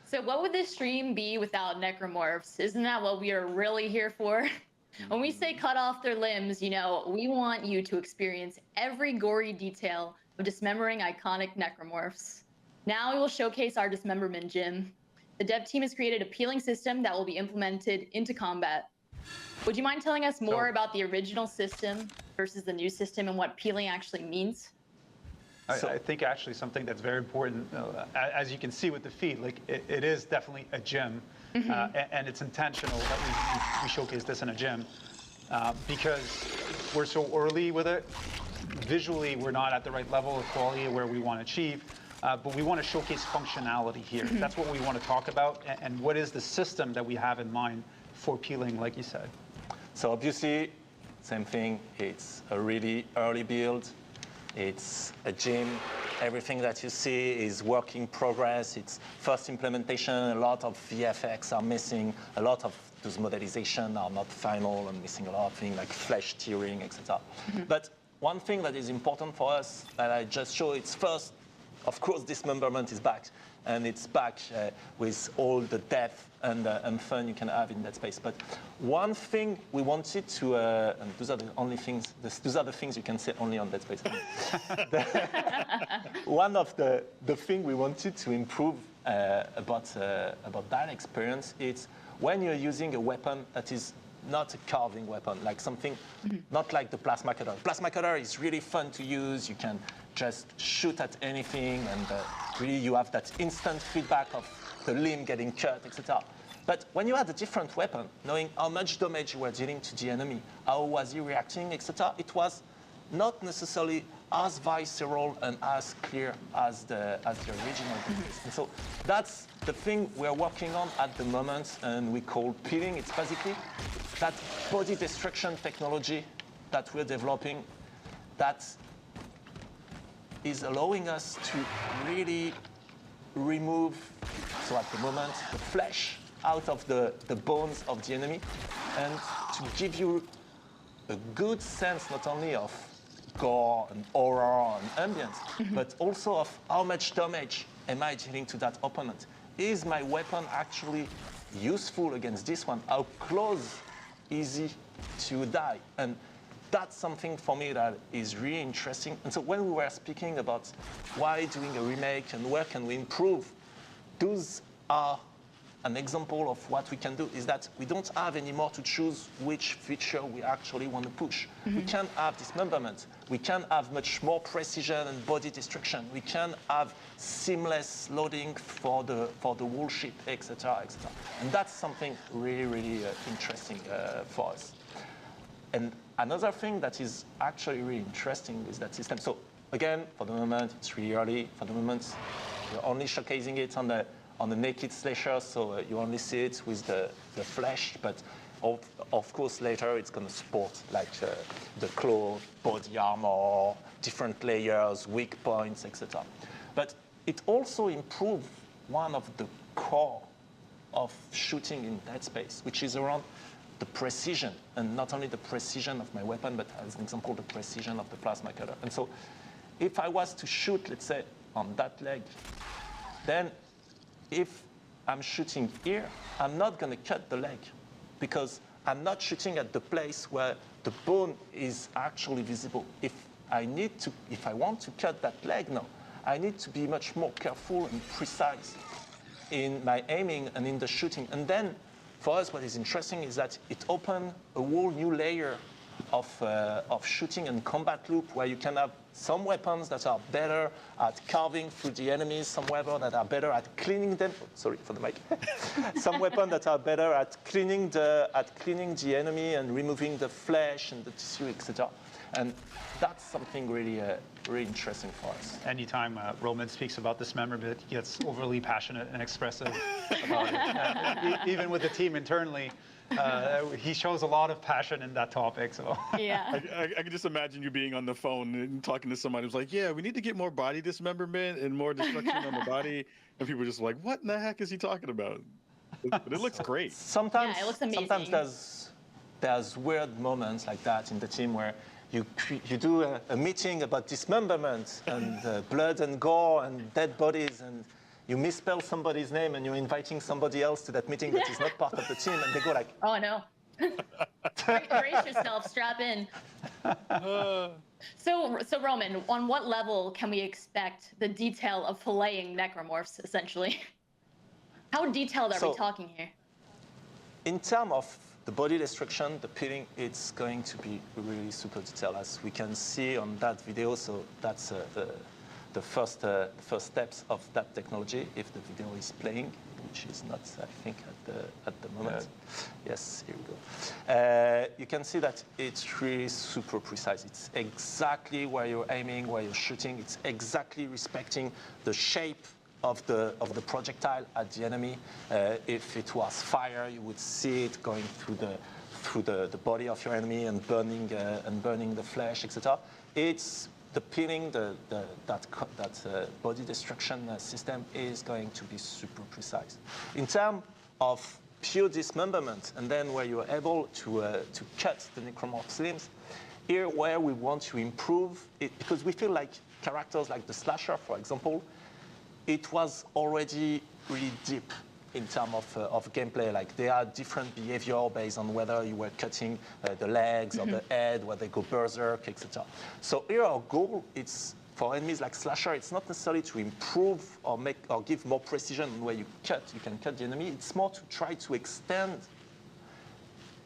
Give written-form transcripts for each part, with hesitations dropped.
So what would this stream be without necromorphs? Isn't that what we are really here for? When we say cut off their limbs, you know, we want you to experience every gory detail of dismembering iconic necromorphs. Now we will showcase our dismemberment gym. The dev team has created a peeling system that will be implemented into combat. Would you mind telling us more about the original system versus the new system and what peeling actually means? I think actually something that's very important, as you can see with the feed, like it is definitely a gym, and it's intentional that we showcase this in a gym because we're so early with it. Visually, we're not at the right level of quality where we want to achieve, but we want to showcase functionality here. That's what we want to talk about, and what is the system that we have in mind for peeling, like you said. So obviously, same thing, it's a really early build. It's a gym. Everything that you see is work in progress. It's first implementation. A lot of VFX are missing. A lot of those modelizations are not final and missing a lot of things like flesh tearing, etc. But one thing that is important for us that I just showed, it's first, of course, dismemberment is back. And it's back with all the depth and fun you can have in Dead Space. But one thing we wanted to, and those are the only things, those are the things you can say only on Dead Space. One of the thing we wanted to improve about that experience is when you're using a weapon that is not a carving weapon, like something, not like the plasma cutter. Plasma cutter is really fun to use. You can just shoot at anything, and really you have that instant feedback of the limb getting cut, etc. But when you had a different weapon, knowing how much damage you were dealing to the enemy, how was he reacting, etc., it was not necessarily as visceral and as clear as the original. And so that's the thing we're working on at the moment, and we call peeling. It's basically that body destruction technology that we're developing that is allowing us to really remove, so at the moment, the flesh out of the bones of the enemy, and to give you a good sense not only of gore and horror and ambience, but also of how much damage am I dealing to that opponent. Is my weapon actually useful against this one? How close is he to die? And that's something for me that is really interesting. And so when we were speaking about why doing a remake and where can we improve, those are an example of what we can do, is that we don't have anymore to choose which feature we actually want to push. We can have dismemberment. We can have much more precision and body destruction. We can have seamless loading for the whole ship, etc., etc. And that's something really, really interesting for us. And another thing that is actually really interesting is that system. So again, for the moment, it's really early. For the moment, we're only showcasing it on the naked slasher, so you only see it with the flesh, but of course later it's going to support like the claw, body armor, different layers, weak points, etc. But it also improved one of the core of shooting in Dead Space, which is around the precision, and not only the precision of my weapon, but as an example, the precision of the plasma cutter. And so if I was to shoot, let's say, on that leg, then if I'm shooting here, I'm not going to cut the leg because I'm not shooting at the place where the bone is actually visible. If I want to cut that leg now, I need to be much more careful and precise in my aiming and in the shooting. And then for us, what is interesting is that it opened a whole new layer of shooting and combat loop where you can have some weapons that are better at carving through the enemies, some weapons that are better at cleaning them. Sorry for the mic. Some weapons that are better at cleaning the enemy and removing the flesh and the tissue, etc. And that's something really, really interesting for us. Anytime Roman speaks about dismemberment, he gets overly passionate and expressive about it. Even with the team internally, he shows a lot of passion in that topic. So yeah, I can just imagine you being on the phone and talking to somebody who's like, "Yeah, we need to get more body dismemberment and more destruction on the body," and people are just like, "What in the heck is he talking about?" But it looks great. Sometimes, yeah, it looks amazing. Sometimes there's weird moments like that in the team where you do a meeting about dismemberment and blood and gore and dead bodies, and you misspell somebody's name and you're inviting somebody else to that meeting that is not part of the team, and they go like, Oh, no. Brace yourself, strap in. So Roman, on what level can we expect the detail of filleting necromorphs, essentially? How detailed are we talking here? in terms of the body destruction, the peeling, it's going to be really super detailed, as we can see on that video. So that's the first steps of that technology, if the video is playing, which is not, I think, at the moment. Yes, here we go. You can see that it's really super precise. It's exactly where you're aiming, where you're shooting. It's exactly respecting the shape of the projectile at the enemy. If it was fire, you would see it going through the body of your enemy and burning the flesh, etc. It's the peeling, that body destruction system is going to be super precise. In terms of pure dismemberment, and then where you're able to cut the necromorph's limbs, here where we want to improve it, because we feel like characters like the slasher, for example, it was already really deep in terms of gameplay. Like, there are different behavior based on whether you were cutting the legs or the head, where they go berserk, etc. So here our goal, it's for enemies like slasher, it's not necessarily to improve or give more precision where you can cut the enemy. It's more to try to extend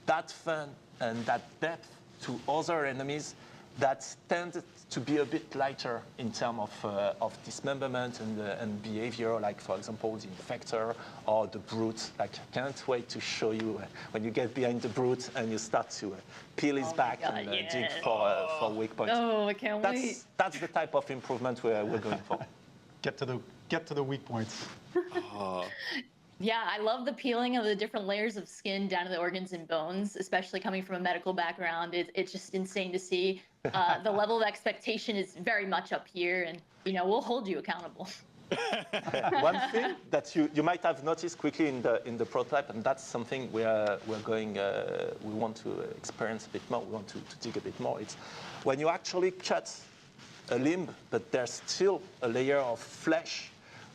that fun and that depth to other enemies that tend to be a bit lighter in terms of dismemberment and behavior, like, for example, the Infector or the Brute. Like, I can't wait to show you when you get behind the Brute and you start to peel his back and dig for weak points. Oh, I can't wait. That's the type of improvement we're going for. Get to the weak points. Yeah, I love the peeling of the different layers of skin down to the organs and bones, especially coming from a medical background. It's just insane to see. The level of expectation is very much up here, and we'll hold you accountable. One thing that you might have noticed quickly in the prototype, and that's something we want to experience a bit more. We want to dig a bit more. It's when you actually cut a limb, but there's still a layer of flesh.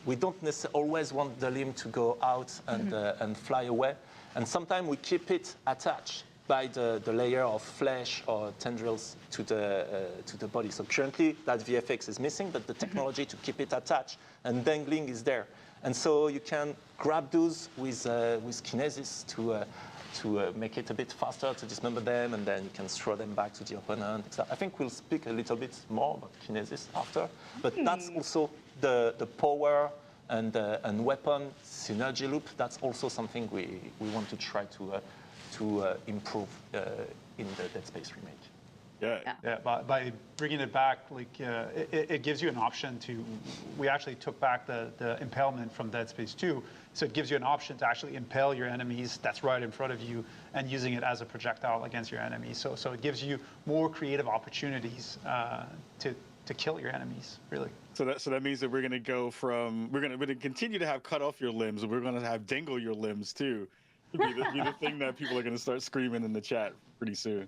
We don't necessarily always want the limb to go out and fly away. And sometimes we keep it attached by the layer of flesh or tendrils to the body. So currently that VFX is missing, but the technology to keep it attached and dangling is there. And so you can grab those with kinesis to make it a bit faster to dismember them, and then you can throw them back to the opponent. I think we'll speak a little bit more about kinesis after, but that's also the power and weapon synergy loop. That's also something we want to try to improve in the Dead Space remake. Yeah. By bringing it back, like it gives you an option to. We actually took back the impalement from Dead Space 2, so it gives you an option to actually impale your enemies that's right in front of you and using it as a projectile against your enemies. So it gives you more creative opportunities to kill your enemies, really. So that means that we're going to continue to have cut off your limbs, and we're going to have dangle your limbs too. Be the thing that people are going to start screaming in the chat pretty soon.